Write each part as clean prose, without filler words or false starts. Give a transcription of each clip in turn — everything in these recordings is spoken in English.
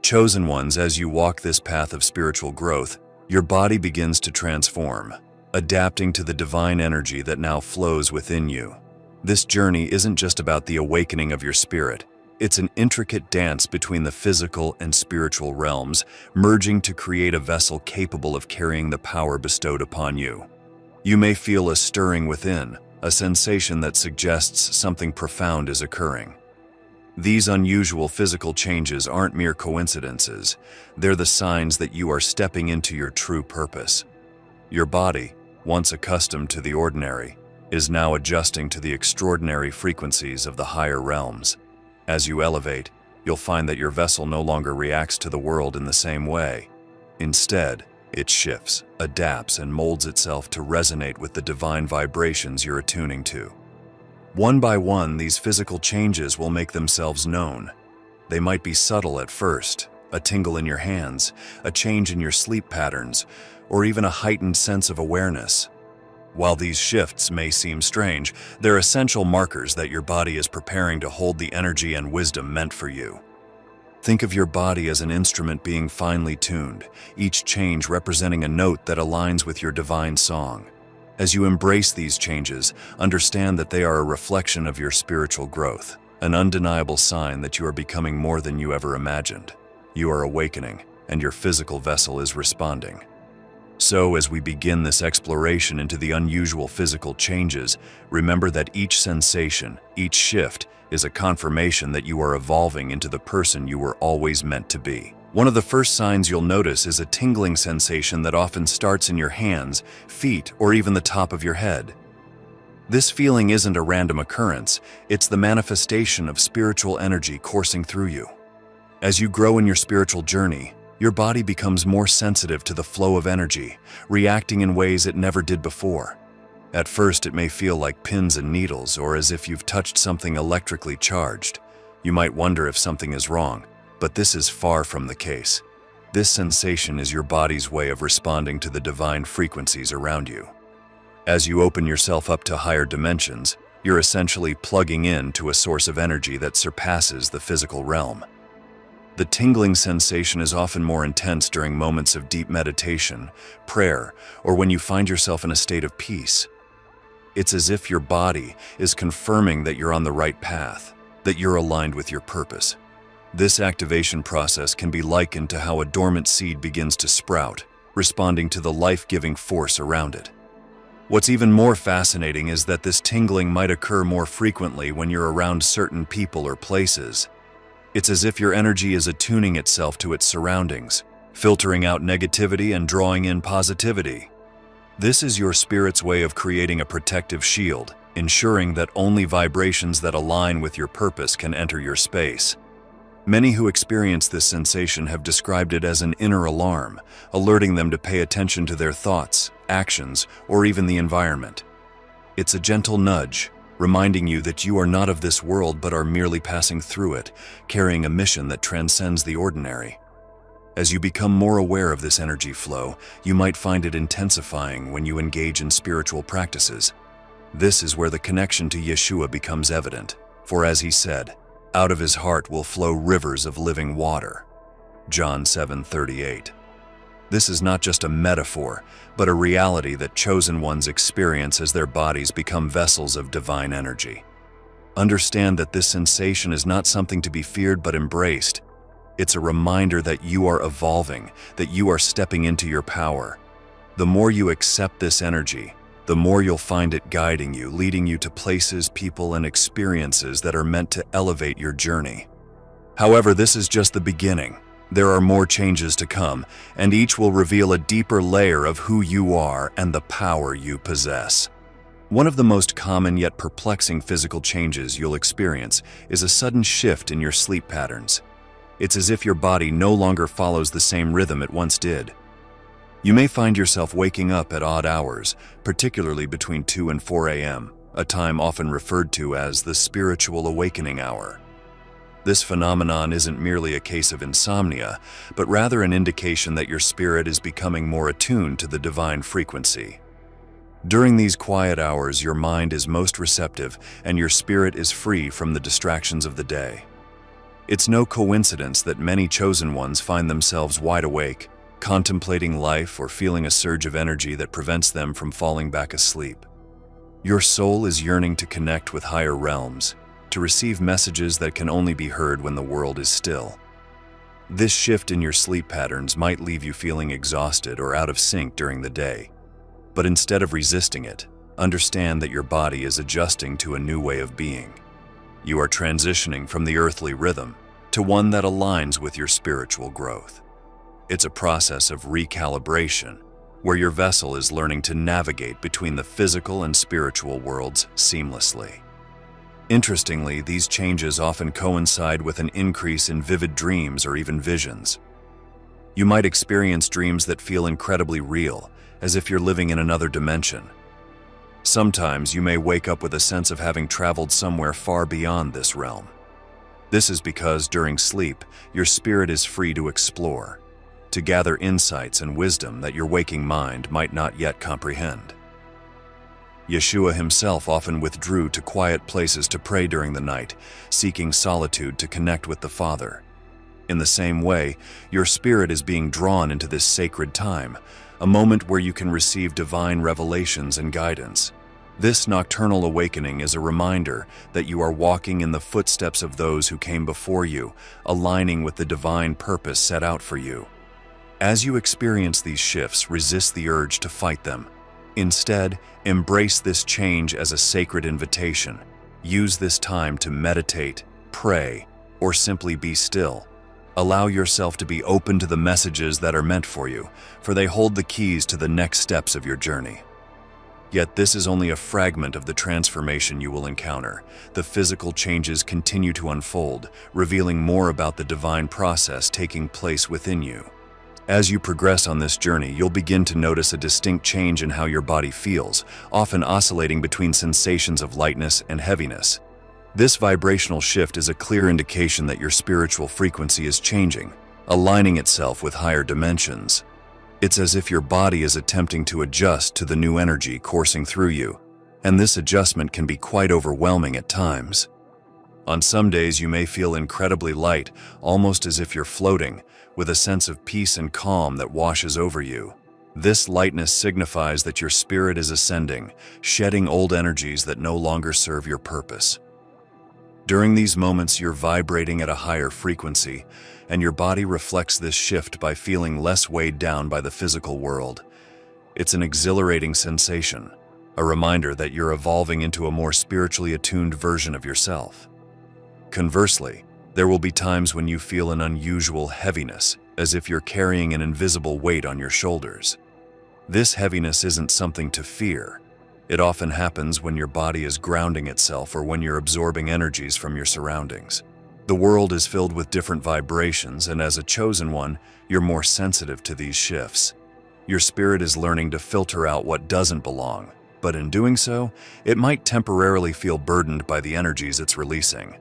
Chosen ones, as you walk this path of spiritual growth, your body begins to transform, adapting to the divine energy that now flows within you. This journey isn't just about the awakening of your spirit. It's an intricate dance between the physical and spiritual realms, merging to create a vessel capable of carrying the power bestowed upon you. You may feel a stirring within, a sensation that suggests something profound is occurring. These unusual physical changes aren't mere coincidences. They're the signs that you are stepping into your true purpose. Your body, once accustomed to the ordinary, is now adjusting to the extraordinary frequencies of the higher realms. As you elevate, you'll find that your vessel no longer reacts to the world in the same way. Instead, it shifts, adapts, and molds itself to resonate with the divine vibrations you're attuning to. One by one, these physical changes will make themselves known. They might be subtle at first, a tingle in your hands, a change in your sleep patterns, or even a heightened sense of awareness. While these shifts may seem strange, they're essential markers that your body is preparing to hold the energy and wisdom meant for you. Think of your body as an instrument being finely tuned, each change representing a note that aligns with your divine song. As you embrace these changes, understand that they are a reflection of your spiritual growth, an undeniable sign that you are becoming more than you ever imagined. You are awakening, and your physical vessel is responding. So, as we begin this exploration into the unusual physical changes, remember that each sensation, each shift, is a confirmation that you are evolving into the person you were always meant to be. One of the first signs you'll notice is a tingling sensation that often starts in your hands, feet, or even the top of your head. This feeling isn't a random occurrence, it's the manifestation of spiritual energy coursing through you. As you grow in your spiritual journey, your body becomes more sensitive to the flow of energy, reacting in ways it never did before. At first, it may feel like pins and needles or as if you've touched something electrically charged. You might wonder if something is wrong, but this is far from the case. This sensation is your body's way of responding to the divine frequencies around you. As you open yourself up to higher dimensions, you're essentially plugging in to a source of energy that surpasses the physical realm. The tingling sensation is often more intense during moments of deep meditation, prayer, or when you find yourself in a state of peace. It's as if your body is confirming that you're on the right path, that you're aligned with your purpose. This activation process can be likened to how a dormant seed begins to sprout, responding to the life-giving force around it. What's even more fascinating is that this tingling might occur more frequently when you're around certain people or places. It's as if your energy is attuning itself to its surroundings, filtering out negativity and drawing in positivity. This is your spirit's way of creating a protective shield, ensuring that only vibrations that align with your purpose can enter your space. Many who experience this sensation have described it as an inner alarm, alerting them to pay attention to their thoughts, actions, or even the environment. It's a gentle nudge, reminding you that you are not of this world but are merely passing through it, carrying a mission that transcends the ordinary. As you become more aware of this energy flow, you might find it intensifying when you engage in spiritual practices. This is where the connection to Yeshua becomes evident, for as he said, "Out of his heart will flow rivers of living water." John 7:38. This is not just a metaphor, but a reality that chosen ones experience as their bodies become vessels of divine energy. Understand that this sensation is not something to be feared but embraced. It's a reminder that you are evolving, that you are stepping into your power. The more you accept this energy, the more you'll find it guiding you, leading you to places, people, and experiences that are meant to elevate your journey. However, this is just the beginning. There are more changes to come, and each will reveal a deeper layer of who you are and the power you possess. One of the most common yet perplexing physical changes you'll experience is a sudden shift in your sleep patterns. It's as if your body no longer follows the same rhythm it once did. You may find yourself waking up at odd hours, particularly between 2 and 4 a.m., a time often referred to as the spiritual awakening hour. This phenomenon isn't merely a case of insomnia, but rather an indication that your spirit is becoming more attuned to the divine frequency. During these quiet hours, your mind is most receptive and your spirit is free from the distractions of the day. It's no coincidence that many chosen ones find themselves wide awake, contemplating life or feeling a surge of energy that prevents them from falling back asleep. Your soul is yearning to connect with higher realms, to receive messages that can only be heard when the world is still. This shift in your sleep patterns might leave you feeling exhausted or out of sync during the day. But instead of resisting it, understand that your body is adjusting to a new way of being. You are transitioning from the earthly rhythm to one that aligns with your spiritual growth. It's a process of recalibration, where your vessel is learning to navigate between the physical and spiritual worlds seamlessly. Interestingly, these changes often coincide with an increase in vivid dreams or even visions. You might experience dreams that feel incredibly real, as if you're living in another dimension. Sometimes you may wake up with a sense of having traveled somewhere far beyond this realm. This is because during sleep, your spirit is free to explore, to gather insights and wisdom that your waking mind might not yet comprehend. Yeshua himself often withdrew to quiet places to pray during the night, seeking solitude to connect with the Father. In the same way, your spirit is being drawn into this sacred time, a moment where you can receive divine revelations and guidance. This nocturnal awakening is a reminder that you are walking in the footsteps of those who came before you, aligning with the divine purpose set out for you. As you experience these shifts, resist the urge to fight them. Instead, embrace this change as a sacred invitation. Use this time to meditate, pray, or simply be still. Allow yourself to be open to the messages that are meant for you, for they hold the keys to the next steps of your journey. Yet this is only a fragment of the transformation you will encounter. The physical changes continue to unfold, revealing more about the divine process taking place within you. As you progress on this journey, you'll begin to notice a distinct change in how your body feels, often oscillating between sensations of lightness and heaviness. This vibrational shift is a clear indication that your spiritual frequency is changing, aligning itself with higher dimensions. It's as if your body is attempting to adjust to the new energy coursing through you, and this adjustment can be quite overwhelming at times. On some days you may feel incredibly light, almost as if you're floating, with a sense of peace and calm that washes over you. This lightness signifies that your spirit is ascending, shedding old energies that no longer serve your purpose. During these moments, you're vibrating at a higher frequency, and your body reflects this shift by feeling less weighed down by the physical world. It's an exhilarating sensation, a reminder that you're evolving into a more spiritually attuned version of yourself. Conversely, there will be times when you feel an unusual heaviness, as if you're carrying an invisible weight on your shoulders. This heaviness isn't something to fear. It often happens when your body is grounding itself or when you're absorbing energies from your surroundings. The world is filled with different vibrations, and as a chosen one, you're more sensitive to these shifts. Your spirit is learning to filter out what doesn't belong, but in doing so, it might temporarily feel burdened by the energies it's releasing.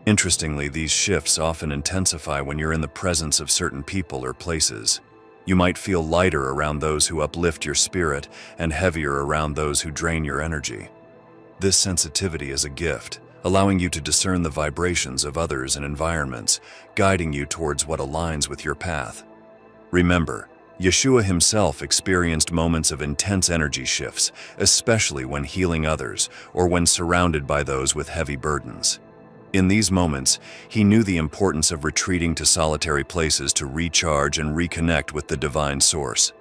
Interestingly, these shifts often intensify when you're in the presence of certain people or places. You might feel lighter around those who uplift your spirit and heavier around those who drain your energy. This sensitivity is a gift, allowing you to discern the vibrations of others and environments, guiding you towards what aligns with your path. Remember, Yeshua himself experienced moments of intense energy shifts, especially when healing others or when surrounded by those with heavy burdens. In these moments, he knew the importance of retreating to solitary places to recharge and reconnect with the divine source.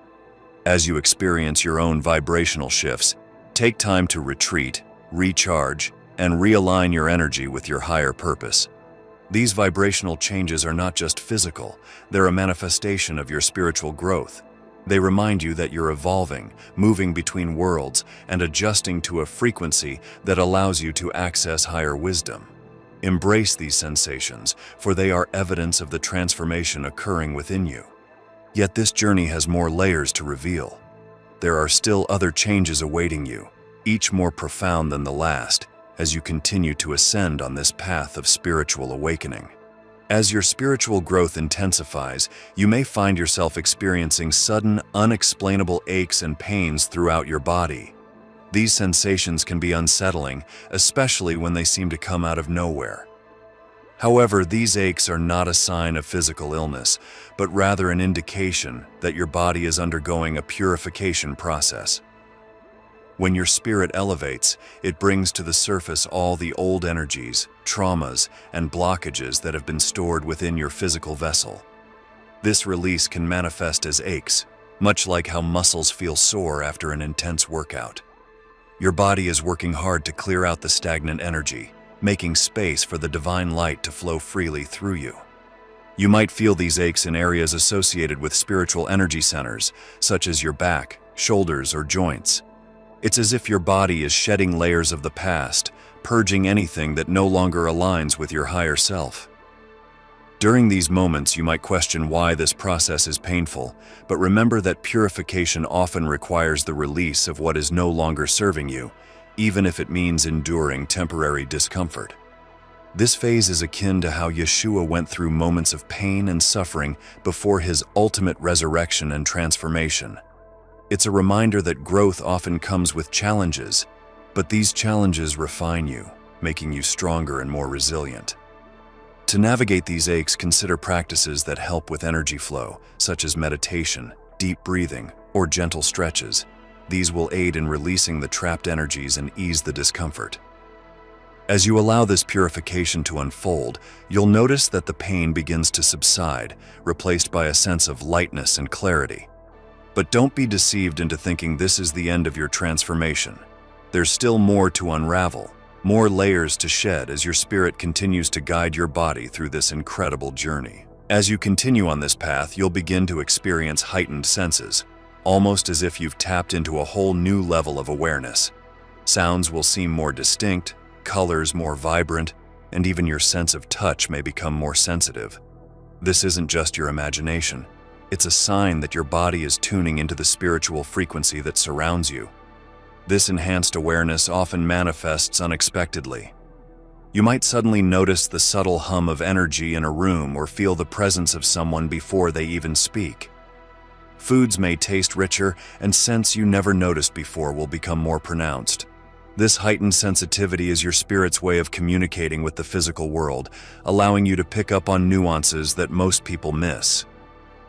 As you experience your own vibrational shifts, take time to retreat, recharge, and realign your energy with your higher purpose. These vibrational changes are not just physical, they're a manifestation of your spiritual growth. They remind you that you're evolving, moving between worlds, and adjusting to a frequency that allows you to access higher wisdom. Embrace these sensations, for they are evidence of the transformation occurring within you. Yet this journey has more layers to reveal. There are still other changes awaiting you, each more profound than the last, as you continue to ascend on this path of spiritual awakening. As your spiritual growth intensifies, you may find yourself experiencing sudden, unexplainable aches and pains throughout your body. These sensations can be unsettling, especially when they seem to come out of nowhere. However, these aches are not a sign of physical illness, but rather an indication that your body is undergoing a purification process. When your spirit elevates, it brings to the surface all the old energies, traumas, and blockages that have been stored within your physical vessel. This release can manifest as aches, much like how muscles feel sore after an intense workout. Your body is working hard to clear out the stagnant energy, making space for the divine light to flow freely through you. You might feel these aches in areas associated with spiritual energy centers, such as your back, shoulders, or joints. It's as if your body is shedding layers of the past, purging anything that no longer aligns with your higher self. During these moments, you might question why this process is painful, but remember that purification often requires the release of what is no longer serving you, even if it means enduring temporary discomfort. This phase is akin to how Yeshua went through moments of pain and suffering before his ultimate resurrection and transformation. It's a reminder that growth often comes with challenges, but these challenges refine you, making you stronger and more resilient. To navigate these aches, consider practices that help with energy flow, such as meditation, deep breathing, or gentle stretches. These will aid in releasing the trapped energies and ease the discomfort. As you allow this purification to unfold, you'll notice that the pain begins to subside, replaced by a sense of lightness and clarity. But don't be deceived into thinking this is the end of your transformation. There's still more to unravel, more layers to shed as your spirit continues to guide your body through this incredible journey. As you continue on this path, you'll begin to experience heightened senses, almost as if you've tapped into a whole new level of awareness. Sounds will seem more distinct, colors more vibrant, and even your sense of touch may become more sensitive. This isn't just your imagination. It's a sign that your body is tuning into the spiritual frequency that surrounds you. This enhanced awareness often manifests unexpectedly. You might suddenly notice the subtle hum of energy in a room or feel the presence of someone before they even speak. Foods may taste richer, and scents you never noticed before will become more pronounced. This heightened sensitivity is your spirit's way of communicating with the physical world, allowing you to pick up on nuances that most people miss.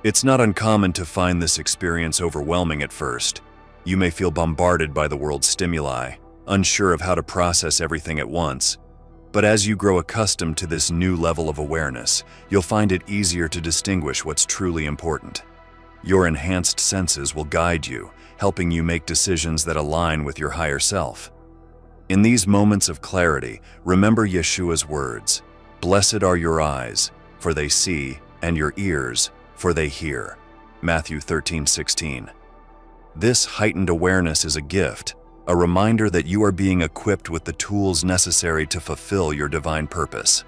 It's not uncommon to find this experience overwhelming at first. You may feel bombarded by the world's stimuli, unsure of how to process everything at once. But as you grow accustomed to this new level of awareness, you'll find it easier to distinguish what's truly important. Your enhanced senses will guide you, helping you make decisions that align with your higher self. In these moments of clarity, remember Yeshua's words, "Blessed are your eyes, for they see, and your ears, for they hear." Matthew 13:16. This heightened awareness is a gift, a reminder that you are being equipped with the tools necessary to fulfill your divine purpose.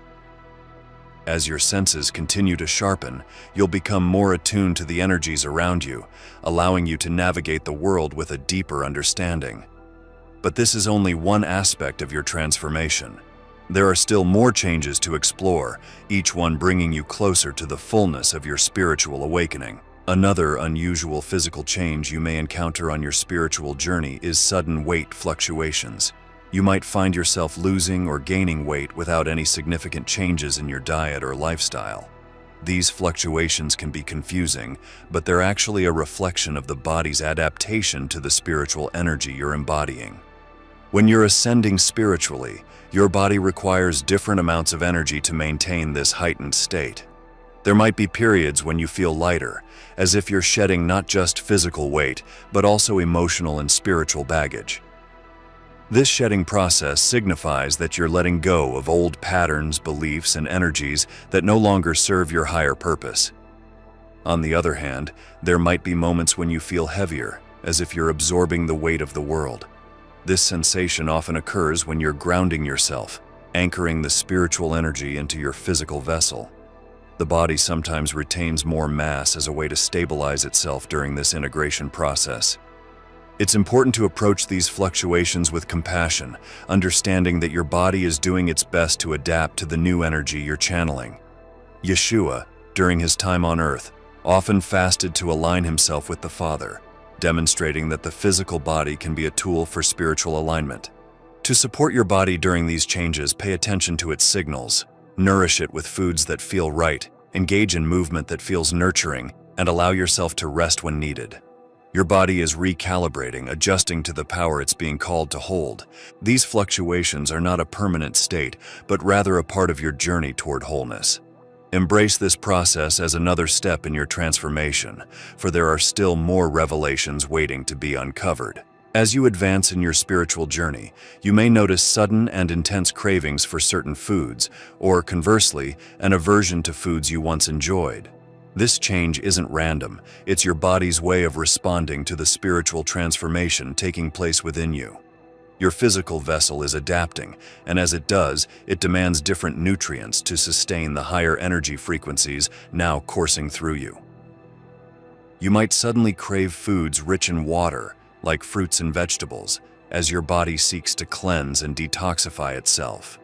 As your senses continue to sharpen, you'll become more attuned to the energies around you, allowing you to navigate the world with a deeper understanding. But this is only one aspect of your transformation. There are still more changes to explore, each one bringing you closer to the fullness of your spiritual awakening. Another unusual physical change you may encounter on your spiritual journey is sudden weight fluctuations. You might find yourself losing or gaining weight without any significant changes in your diet or lifestyle. These fluctuations can be confusing, but they're actually a reflection of the body's adaptation to the spiritual energy you're embodying. When you're ascending spiritually, your body requires different amounts of energy to maintain this heightened state. There might be periods when you feel lighter, as if you're shedding not just physical weight, but also emotional and spiritual baggage. This shedding process signifies that you're letting go of old patterns, beliefs, and energies that no longer serve your higher purpose. On the other hand, there might be moments when you feel heavier, as if you're absorbing the weight of the world. This sensation often occurs when you're grounding yourself, anchoring the spiritual energy into your physical vessel. The body sometimes retains more mass as a way to stabilize itself during this integration process. It's important to approach these fluctuations with compassion, understanding that your body is doing its best to adapt to the new energy you're channeling. Yeshua, during his time on earth, often fasted to align himself with the Father, demonstrating that the physical body can be a tool for spiritual alignment. To support your body during these changes, pay attention to its signals. Nourish it with foods that feel right, engage in movement that feels nurturing, and allow yourself to rest when needed. Your body is recalibrating, adjusting to the power it's being called to hold. These fluctuations are not a permanent state, but rather a part of your journey toward wholeness. Embrace this process as another step in your transformation, for there are still more revelations waiting to be uncovered. As you advance in your spiritual journey, you may notice sudden and intense cravings for certain foods, or conversely, an aversion to foods you once enjoyed. This change isn't random, it's your body's way of responding to the spiritual transformation taking place within you. Your physical vessel is adapting, and as it does, it demands different nutrients to sustain the higher energy frequencies now coursing through you. You might suddenly crave foods rich in water, like fruits and vegetables, as your body seeks to cleanse and detoxify itself.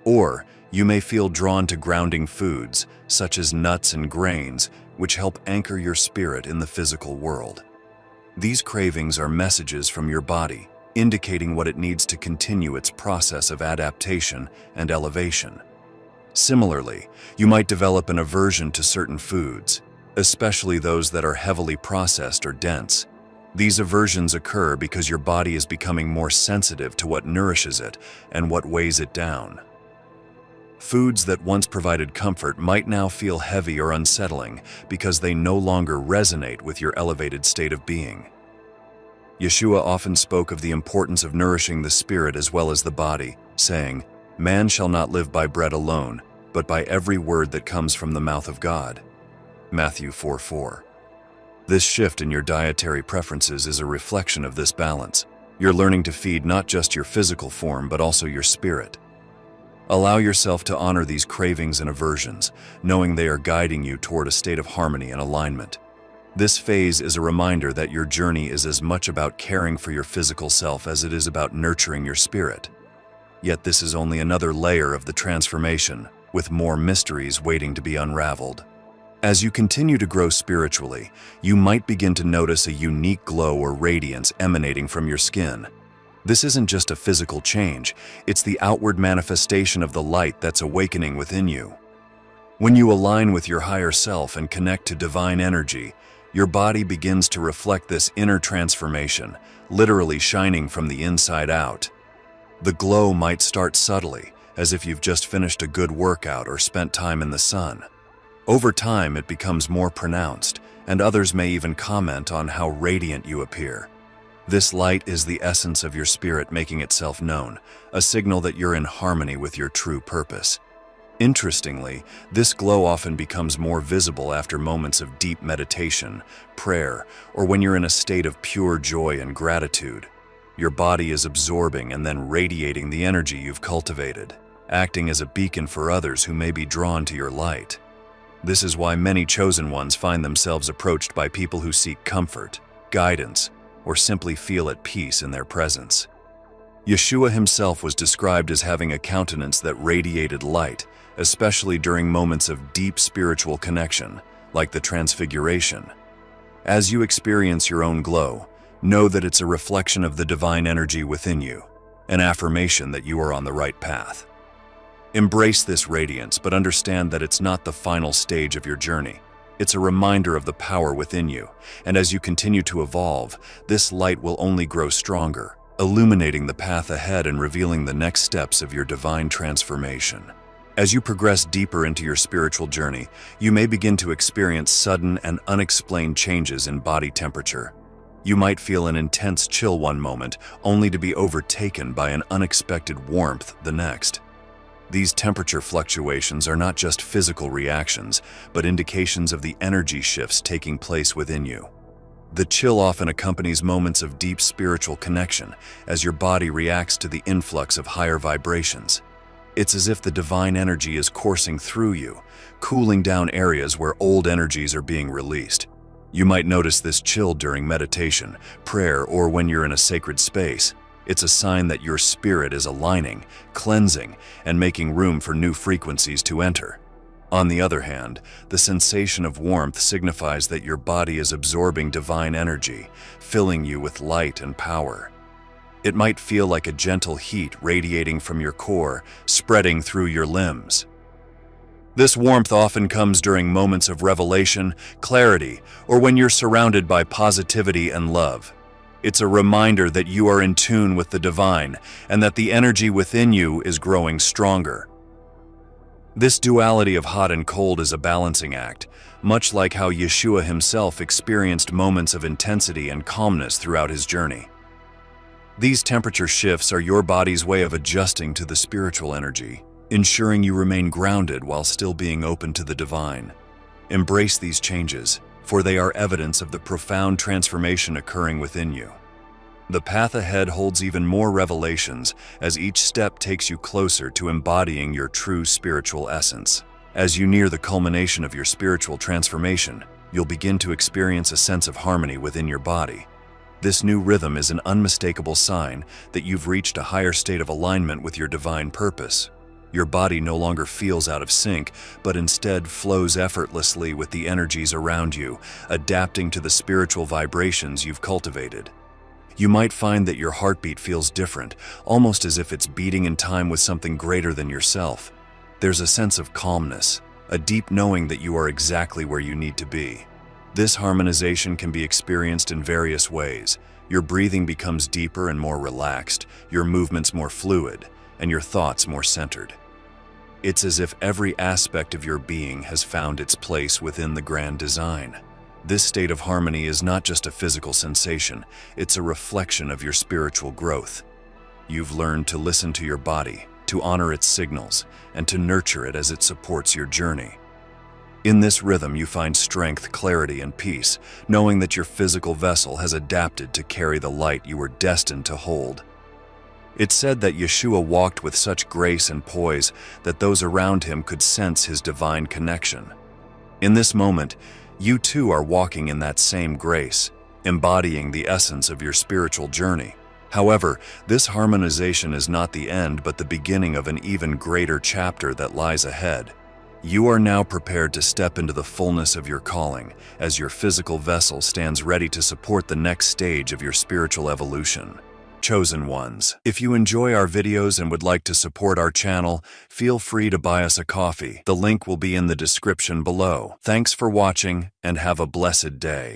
Or you may feel drawn to grounding foods, such as nuts and grains, which help anchor your spirit in the physical world. These cravings are messages from your body, indicating what it needs to continue its process of adaptation and elevation. Similarly, you might develop an aversion to certain foods, especially those that are heavily processed or dense. These aversions occur because your body is becoming more sensitive to what nourishes it and what weighs it down. Foods that once provided comfort might now feel heavy or unsettling because they no longer resonate with your elevated state of being. Yeshua often spoke of the importance of nourishing the spirit as well as the body, saying, "Man shall not live by bread alone, but by every word that comes from the mouth of God." Matthew 4:4. This shift in your dietary preferences is a reflection of this balance. You're learning to feed not just your physical form, but also your spirit. Allow yourself to honor these cravings and aversions, knowing they are guiding you toward a state of harmony and alignment. This phase is a reminder that your journey is as much about caring for your physical self as it is about nurturing your spirit. Yet this is only another layer of the transformation, with more mysteries waiting to be unraveled. As you continue to grow spiritually, you might begin to notice a unique glow or radiance emanating from your skin. This isn't just a physical change, it's the outward manifestation of the light that's awakening within you. When you align with your higher self and connect to divine energy, your body begins to reflect this inner transformation, literally shining from the inside out. The glow might start subtly, as if you've just finished a good workout or spent time in the sun. Over time, it becomes more pronounced, and others may even comment on how radiant you appear. This light is the essence of your spirit making itself known, a signal that you're in harmony with your true purpose. Interestingly, this glow often becomes more visible after moments of deep meditation, prayer, or when you're in a state of pure joy and gratitude. Your body is absorbing and then radiating the energy you've cultivated, acting as a beacon for others who may be drawn to your light. This is why many chosen ones find themselves approached by people who seek comfort, guidance, or simply feel at peace in their presence. Yeshua himself was described as having a countenance that radiated light, especially during moments of deep spiritual connection, like the Transfiguration. As you experience your own glow, know that it's a reflection of the divine energy within you, an affirmation that you are on the right path. Embrace this radiance, but understand that it's not the final stage of your journey. It's a reminder of the power within you, and as you continue to evolve, this light will only grow stronger, illuminating the path ahead and revealing the next steps of your divine transformation. As you progress deeper into your spiritual journey, you may begin to experience sudden and unexplained changes in body temperature. You might feel an intense chill one moment, only to be overtaken by an unexpected warmth the next. These temperature fluctuations are not just physical reactions, but indications of the energy shifts taking place within you. The chill often accompanies moments of deep spiritual connection as your body reacts to the influx of higher vibrations. It's as if the divine energy is coursing through you, cooling down areas where old energies are being released. You might notice this chill during meditation, prayer, or when you're in a sacred space. It's a sign that your spirit is aligning, cleansing, and making room for new frequencies to enter. On the other hand, the sensation of warmth signifies that your body is absorbing divine energy, filling you with light and power. It might feel like a gentle heat radiating from your core, spreading through your limbs. This warmth often comes during moments of revelation, clarity, or when you're surrounded by positivity and love. It's a reminder that you are in tune with the divine and that the energy within you is growing stronger. This duality of hot and cold is a balancing act, much like how Yeshua himself experienced moments of intensity and calmness throughout his journey. These temperature shifts are your body's way of adjusting to the spiritual energy, ensuring you remain grounded while still being open to the divine. Embrace these changes, for they are evidence of the profound transformation occurring within you. The path ahead holds even more revelations as each step takes you closer to embodying your true spiritual essence. As you near the culmination of your spiritual transformation, you'll begin to experience a sense of harmony within your body. This new rhythm is an unmistakable sign that you've reached a higher state of alignment with your divine purpose. Your body no longer feels out of sync, but instead flows effortlessly with the energies around you, adapting to the spiritual vibrations you've cultivated. You might find that your heartbeat feels different, almost as if it's beating in time with something greater than yourself. There's a sense of calmness, a deep knowing that you are exactly where you need to be. This harmonization can be experienced in various ways. Your breathing becomes deeper and more relaxed, your movements more fluid, and your thoughts more centered. It's as if every aspect of your being has found its place within the grand design. This state of harmony is not just a physical sensation, it's a reflection of your spiritual growth. You've learned to listen to your body, to honor its signals, and to nurture it as it supports your journey. In this rhythm, you find strength, clarity, and peace, knowing that your physical vessel has adapted to carry the light you were destined to hold. It's said that Yeshua walked with such grace and poise that those around him could sense his divine connection. In this moment, you too are walking in that same grace, embodying the essence of your spiritual journey. However, this harmonization is not the end but the beginning of an even greater chapter that lies ahead. You are now prepared to step into the fullness of your calling as your physical vessel stands ready to support the next stage of your spiritual evolution. Chosen ones, if you enjoy our videos and would like to support our channel, feel free to buy us a coffee. The link will be in the description below. Thanks for watching and have a blessed day.